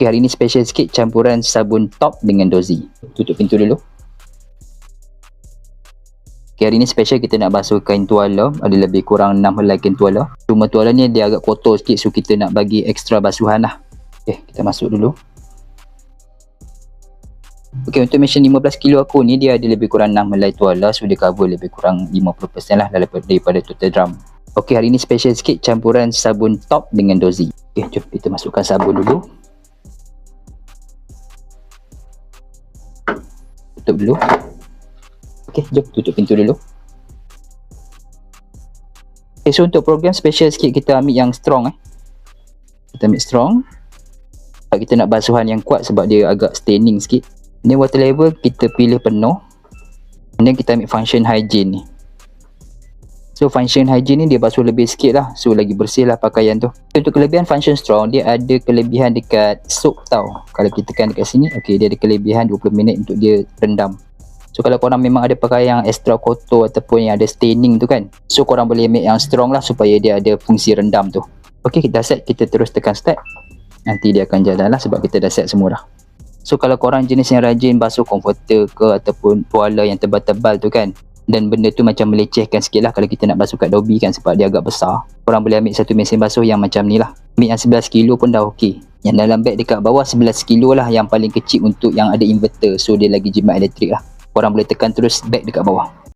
Okay, hari ni special sikit campuran sabun top dengan dozy. Tutup pintu dulu. Okay, hari ni special kita nak basuh kain tuala. Ada lebih kurang 6 helai kain tuala. Cuma tuala ni dia agak kotor sikit, so kita nak bagi ekstra basuhan lah. Okay, kita masuk dulu. Okay, untuk mesin 15 kilo aku ni dia ada lebih kurang 6 helai tuala, so dia cover lebih kurang 50% lah daripada total drum. Okay, hari ni special sikit campuran sabun top dengan dozy. Okay, jom kita masukkan sabun dulu. Tutup dulu. Okay, jom tutup pintu dulu. Okay, so untuk program special sikit kita ambil yang strong Kita ambil strong. Sebab kita nak basuhan yang kuat sebab dia agak staining sikit. Ni water level kita pilih penuh. Kemudian kita ambil function hygiene ni. So function hygiene ni dia basuh lebih sikit lah, so lagi bersih lah pakaian tu. Untuk kelebihan function strong, dia ada kelebihan dekat soap tau. Kalau kita tekan dekat sini, okay, dia ada kelebihan 20 minit untuk dia rendam. So kalau korang memang ada pakaian yang extra kotor ataupun yang ada staining tu kan, so korang boleh ambil yang strong lah supaya dia ada fungsi rendam tu. Okay, kita dah set, kita terus tekan start. Nanti dia akan jalan lah sebab kita dah set semua dah. So kalau korang jenis yang rajin basuh comforter ke ataupun tuala yang tebal-tebal tu kan, dan benda tu macam melecehkan sikit lah kalau kita nak basuh kat Dobby kan sebab dia agak besar, korang boleh ambil satu mesin basuh yang macam ni lah. Ambil yang 11 kilo pun dah ok. Yang dalam beg dekat bawah 11 kilo lah yang paling kecil untuk yang ada inverter, so dia lagi jimat elektrik lah. Korang boleh tekan terus beg dekat bawah.